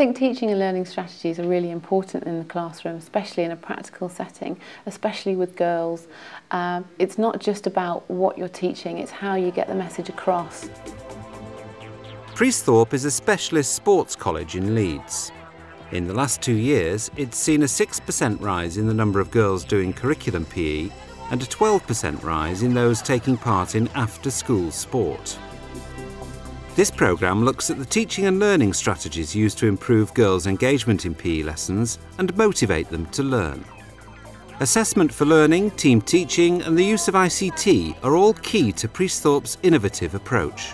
think teaching and learning strategies are really important in the classroom, especially in a practical setting, especially with girls. It's not just about what you're teaching, it's how you get the message across. Priesthorpe is a specialist sports college in Leeds. In the last 2 years, it's seen a 6% rise in the number of girls doing curriculum PE and a 12% rise in those taking part in after-school sport. This programme looks at the teaching and learning strategies used to improve girls' engagement in PE lessons and motivate them to learn. Assessment for learning, team teaching and the use of ICT are all key to Priesthorpe's innovative approach.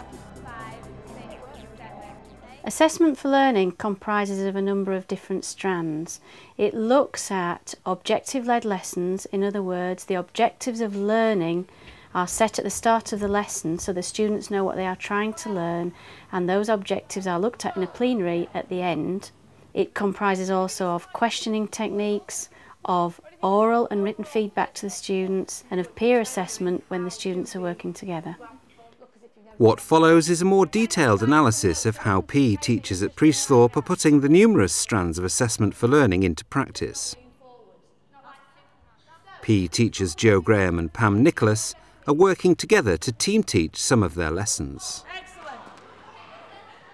Assessment for learning comprises of a number of different strands. It looks at objective-led lessons, in other words, the objectives of learning are set at the start of the lesson so the students know what they are trying to learn, and those objectives are looked at in a plenary at the end. It comprises also of questioning techniques, of oral and written feedback to the students, and of peer assessment when the students are working together. What follows is a more detailed analysis of how PE teachers at Priesthorpe are putting the numerous strands of assessment for learning into practice. PE teachers Jo Graham and Pam Nicholas are working together to team teach some of their lessons.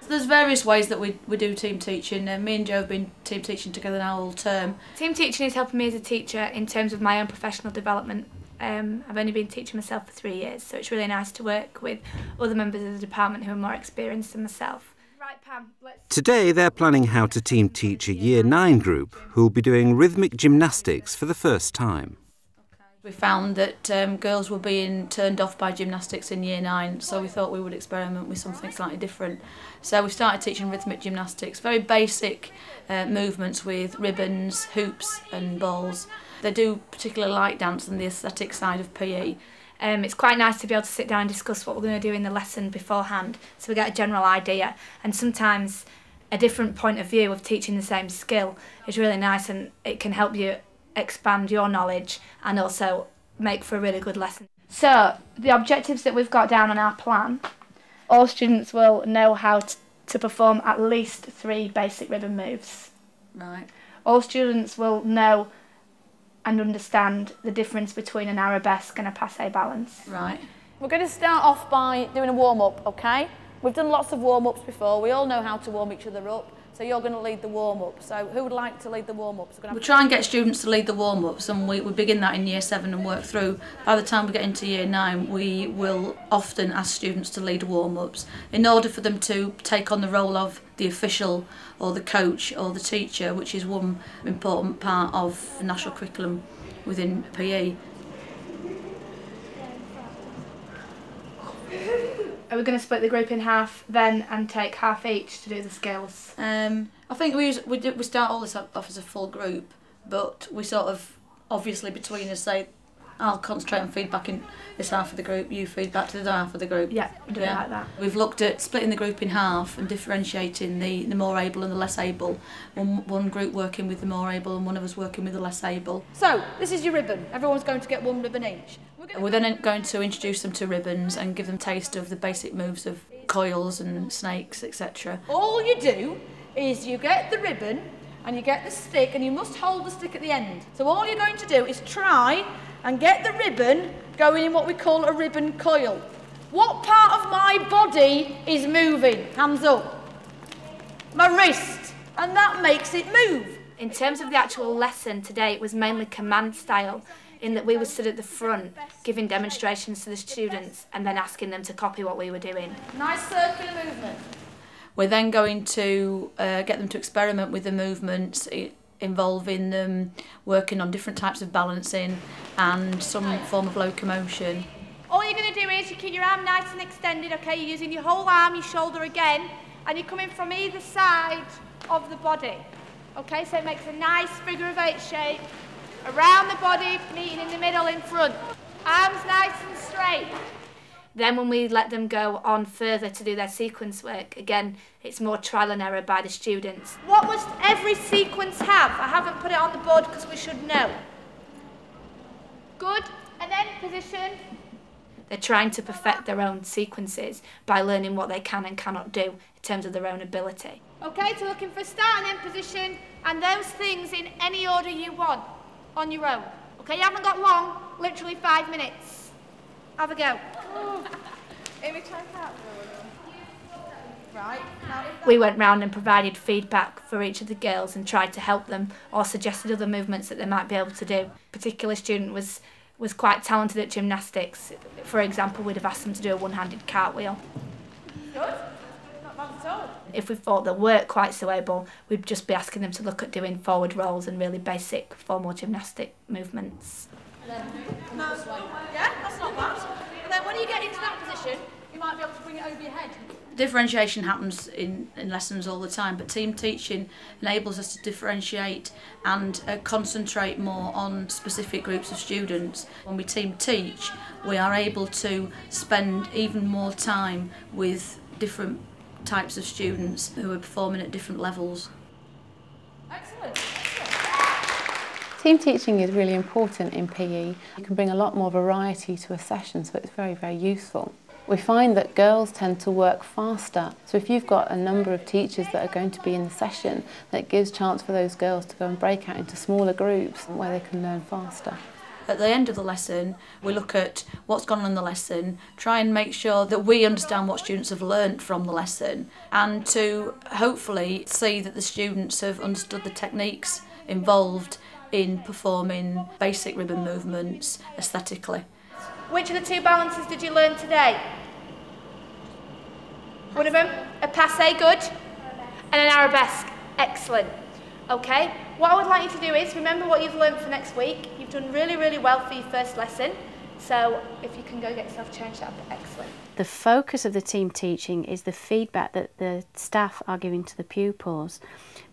There's various ways that we do team teaching. Me and Jo have been team teaching together now all term. Team teaching is helping me as a teacher in terms of my own professional development. I've only been teaching myself for 3 years, so it's really nice to work with other members of the department who are more experienced than myself. Right, Pam, Today they're planning how to team teach a Year 9 group who will be doing rhythmic gymnastics for the first time. We found that girls were being turned off by gymnastics in Year 9, so we thought we would experiment with something slightly different. So we started teaching rhythmic gymnastics, very basic movements with ribbons, hoops and balls. They do particularly like dance and the aesthetic side of PE. It's quite nice to be able to sit down and discuss what we're going to do in the lesson beforehand, so we get a general idea, and sometimes a different point of view of teaching the same skill is really nice, and it can help you expand your knowledge and also make for a really good lesson. So, the objectives that we've got down on our plan, all students will know how to perform at least 3 basic ribbon moves. Right. All students will know and understand the difference between an arabesque and a passé balance. Right. We're going to start off by doing a warm-up, okay? We've done lots of warm-ups before. We all know how to warm each other up. So you're going to lead the warm-up. So who would like to lead the warm-ups? We try and get students to lead the warm-ups, and we begin that in Year 7 and work through. By the time we get into Year 9, we will often ask students to lead warm-ups in order for them to take on the role of the official or the coach or the teacher, which is one important part of the national curriculum within PE. Are we going to split the group in half then and take half each to do the skills? I think we start all this off as a full group, but we sort of, obviously between us, say, I'll concentrate on feedback in this half of the group, you feedback to the other half of the group. Yeah, we do it like that. We've looked at splitting the group in half and differentiating the more able and the less able. One group working with the more able and one of us working with the less able. So, this is your ribbon. Everyone's going to get 1 ribbon each. We're then going to introduce them to ribbons and give them a taste of the basic moves of coils and snakes, etc. All you do is you get the ribbon and you get the stick, and you must hold the stick at the end. So all you're going to do is try and get the ribbon going in what we call a ribbon coil. What part of my body is moving? Hands up. My wrist. And that makes it move. In terms of the actual lesson today, it was mainly command style, in that we were stood at the front giving demonstrations to the students and then asking them to copy what we were doing. Nice circular movement. We're then going to get them to experiment with the movements, involving them working on different types of balancing and some form of locomotion. All you're going to do is you keep your arm nice and extended, okay? You're using your whole arm, your shoulder again, and you're coming from either side of the body. Okay, so it makes a nice figure of 8 shape. Around the body, meeting in the middle in front. Arms nice and straight. Then when we let them go on further to do their sequence work, again, it's more trial and error by the students. What must every sequence have? I haven't put it on the board because we should know. Good, and then position. They're trying to perfect their own sequences by learning what they can and cannot do in terms of their own ability. Okay, so looking for start and end position and those things in any order you want on your own. Okay, you haven't got long, literally 5 minutes. Have a go. Amy, try that. Right. We went round and provided feedback for each of the girls and tried to help them or suggested other movements that they might be able to do. A particular student was quite talented at gymnastics. For example, we'd have asked them to do a one-handed cartwheel. Good. Not bad at all. If we thought they weren't quite so able, we'd just be asking them to look at doing forward rolls and really basic formal gymnastic movements. Yeah, that's not bad. And then when you get into that position, you might be able to bring it over your head. Differentiation happens in lessons all the time, but team teaching enables us to differentiate and concentrate more on specific groups of students. When we team teach, we are able to spend even more time with different types of students who are performing at different levels. Excellent. Team teaching is really important in PE. You can bring a lot more variety to a session, so it's very, very useful. We find that girls tend to work faster, so if you've got a number of teachers that are going to be in the session, that gives chance for those girls to go and break out into smaller groups where they can learn faster. At the end of the lesson, we look at what's gone on in the lesson, try and make sure that we understand what students have learnt from the lesson, and to hopefully see that the students have understood the techniques involved in performing basic ribbon movements aesthetically. Which of the two balances did you learn today? One of them? A passe, good. And an arabesque, excellent. Okay, what I would like you to do is remember what you've learned for next week. You've done really, really well for your first lesson. So if you can go get yourself changed, that would be excellent. The focus of the team teaching is the feedback that the staff are giving to the pupils.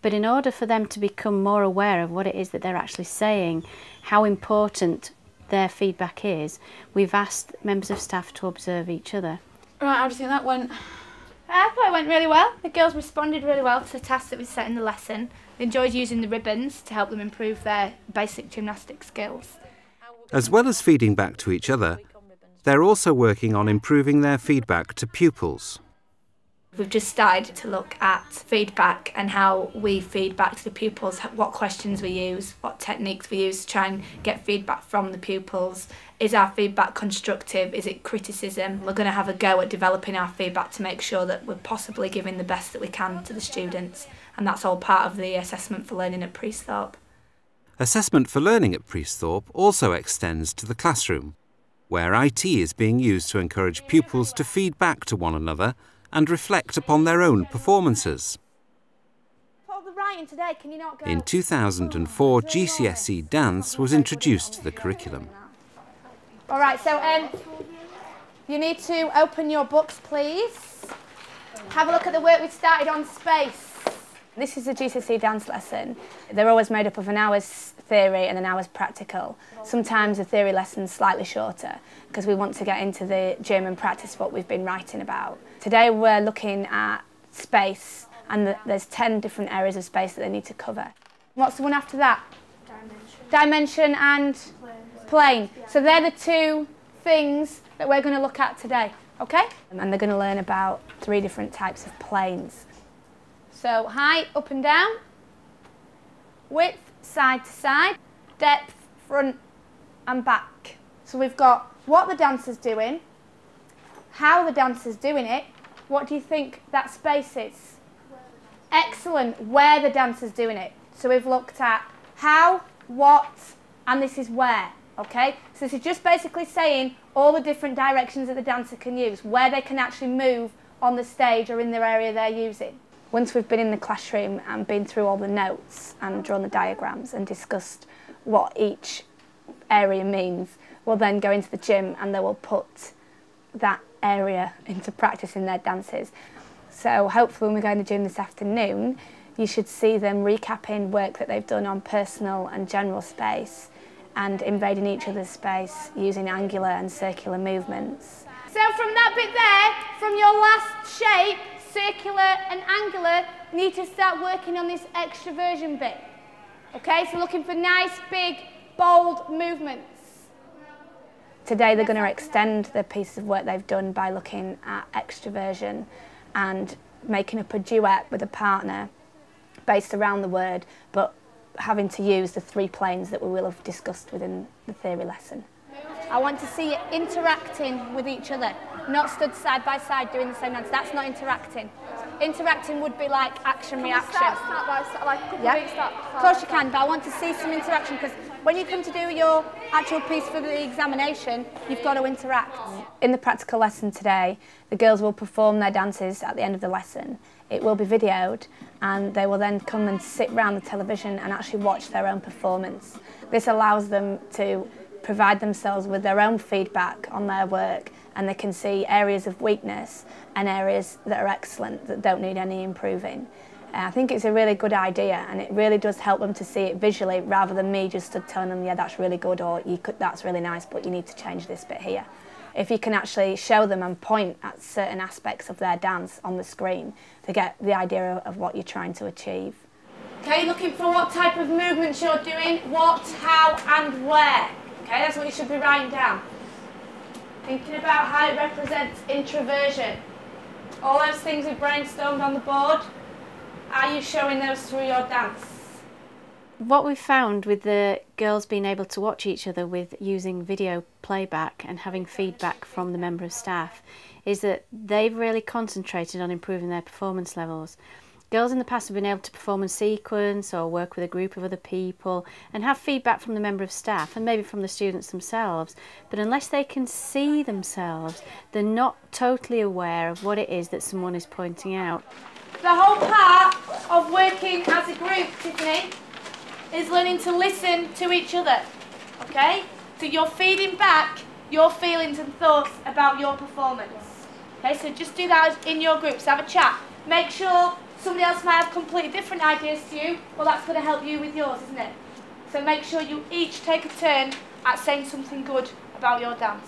But in order for them to become more aware of what it is that they're actually saying, how important their feedback is, we've asked members of staff to observe each other. Right, how do you think that went? I thought it went really well. The girls responded really well to the tasks that we set in the lesson. They enjoyed using the ribbons to help them improve their basic gymnastic skills. As well as feeding back to each other, they're also working on improving their feedback to pupils. We've just started to look at feedback and how we feed back to the pupils, what questions we use, what techniques we use to try and get feedback from the pupils. Is our feedback constructive? Is it criticism? We're going to have a go at developing our feedback to make sure that we're possibly giving the best that we can to the students, and that's all part of the assessment for learning at Priesthorpe. Assessment for learning at Priesthorpe also extends to the classroom, where IT is being used to encourage pupils to feed back to one another and reflect upon their own performances. In 2004, GCSE dance was introduced to the curriculum. All right, so you need to open your books, please. Have a look at the work we started on space. This is a GCSE dance lesson. They're always made up of an hour's theory and an hour's practical. Sometimes the theory lesson's slightly shorter because we want to get into the gym and practice what we've been writing about. Today we're looking at space, and there's 10 different areas of space that they need to cover. What's the one after that? Dimension and plane. So they're the two things that we're going to look at today, okay? And they're going to learn about 3 different types of planes. So height, up and down, width, side to side, depth, front and back. So we've got what the dancer's doing, how the dancer's doing it. What do you think that space is? Excellent, where the dancer's doing it. So we've looked at how, what, and this is where, okay? So this is just basically saying all the different directions that the dancer can use, where they can actually move on the stage or in their area they're using. Once we've been in the classroom and been through all the notes and drawn the diagrams and discussed what each area means, we'll then go into the gym and they will put that area into practice in their dances. So hopefully when we go in the gym this afternoon, you should see them recapping work that they've done on personal and general space and invading each other's space using angular and circular movements. So from that bit there, from your last shape, circular and angular, you need to start working on this extroversion bit. Okay, so looking for nice, big, bold movements. Today they're going to extend the pieces of work they've done by looking at extroversion and making up a duet with a partner based around the word, but having to use the 3 planes that we will have discussed within the theory lesson. I want to see you interacting with each other, not stood side by side doing the same dance. That's not interacting. Interacting would be like action-reaction. Of course you can, but I want to see some interaction, because when you come to do your actual piece for the examination, you've got to interact. In the practical lesson today, the girls will perform their dances at the end of the lesson. It will be videoed, and they will then come and sit round the television and actually watch their own performance. This allows them to provide themselves with their own feedback on their work, and they can see areas of weakness and areas that are excellent that don't need any improving. I think it's a really good idea, and it really does help them to see it visually rather than me just telling them, yeah, that's really good, or that's really nice, but you need to change this bit here. If you can actually show them and point at certain aspects of their dance on the screen, they get the idea of what you're trying to achieve. Okay, looking for what type of movements you're doing, what, how and where. Okay, that's what you should be writing down. Thinking about how it represents introversion. All those things we brainstormed on the board, are you showing those through your dance? What we've found with the girls being able to watch each other with using video playback and having feedback from the member of staff is that they've really concentrated on improving their performance levels. Girls in the past have been able to perform in sequence or work with a group of other people and have feedback from the member of staff and maybe from the students themselves, but unless they can see themselves, they're not totally aware of what it is that someone is pointing out. The whole part of working as a group, Tiffany, is learning to listen to each other, okay? So you're feeding back your feelings and thoughts about your performance. Okay, so just do that in your groups, have a chat. Make sure somebody else might have completely different ideas to you, well that's going to help you with yours, isn't it? So make sure you each take a turn at saying something good about your dance.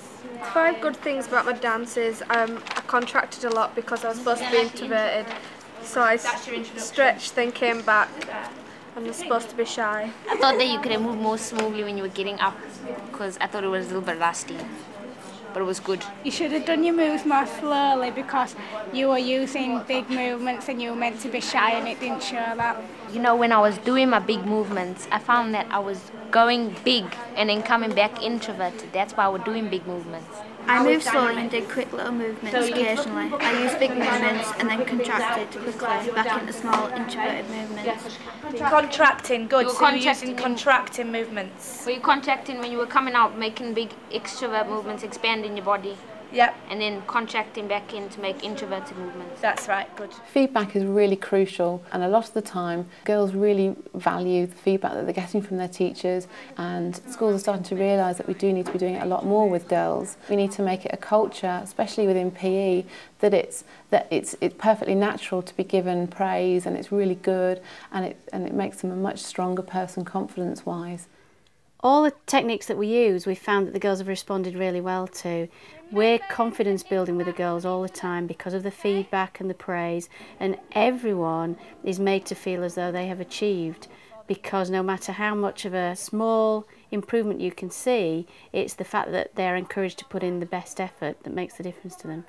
5 good things about my dance is I contracted a lot because I was supposed to be introverted. So I stretched, then came back, and was supposed to be shy. I thought that you could have moved more smoothly when you were getting up, because I thought it was a little bit rusty, but it was good. You should have done your moves more slowly because you were using big movements and you were meant to be shy and it didn't show that. You know, when I was doing my big movements, I found that I was going big and then coming back introverted. That's why I was doing big movements. I moved slowly and did quick little movements occasionally. I used big movements and then contracted quickly back into small introverted movements. Contracting, good. So you're using contracting movements. Were you contracting when you were coming out, making big extrovert movements, expanding your body? Yep. And then contracting back in to make introverted movements. That's right, good. Feedback is really crucial, and a lot of the time girls really value the feedback that they're getting from their teachers, and schools are starting to realise that we do need to be doing it a lot more with girls. We need to make it a culture, especially within PE, that it's perfectly natural to be given praise, and it's really good, and it makes them a much stronger person confidence-wise. All the techniques that we use, we've found that the girls have responded really well to. We're confidence building with the girls all the time because of the feedback and the praise, and everyone is made to feel as though they have achieved, because no matter how much of a small improvement you can see, it's the fact that they're encouraged to put in the best effort that makes the difference to them.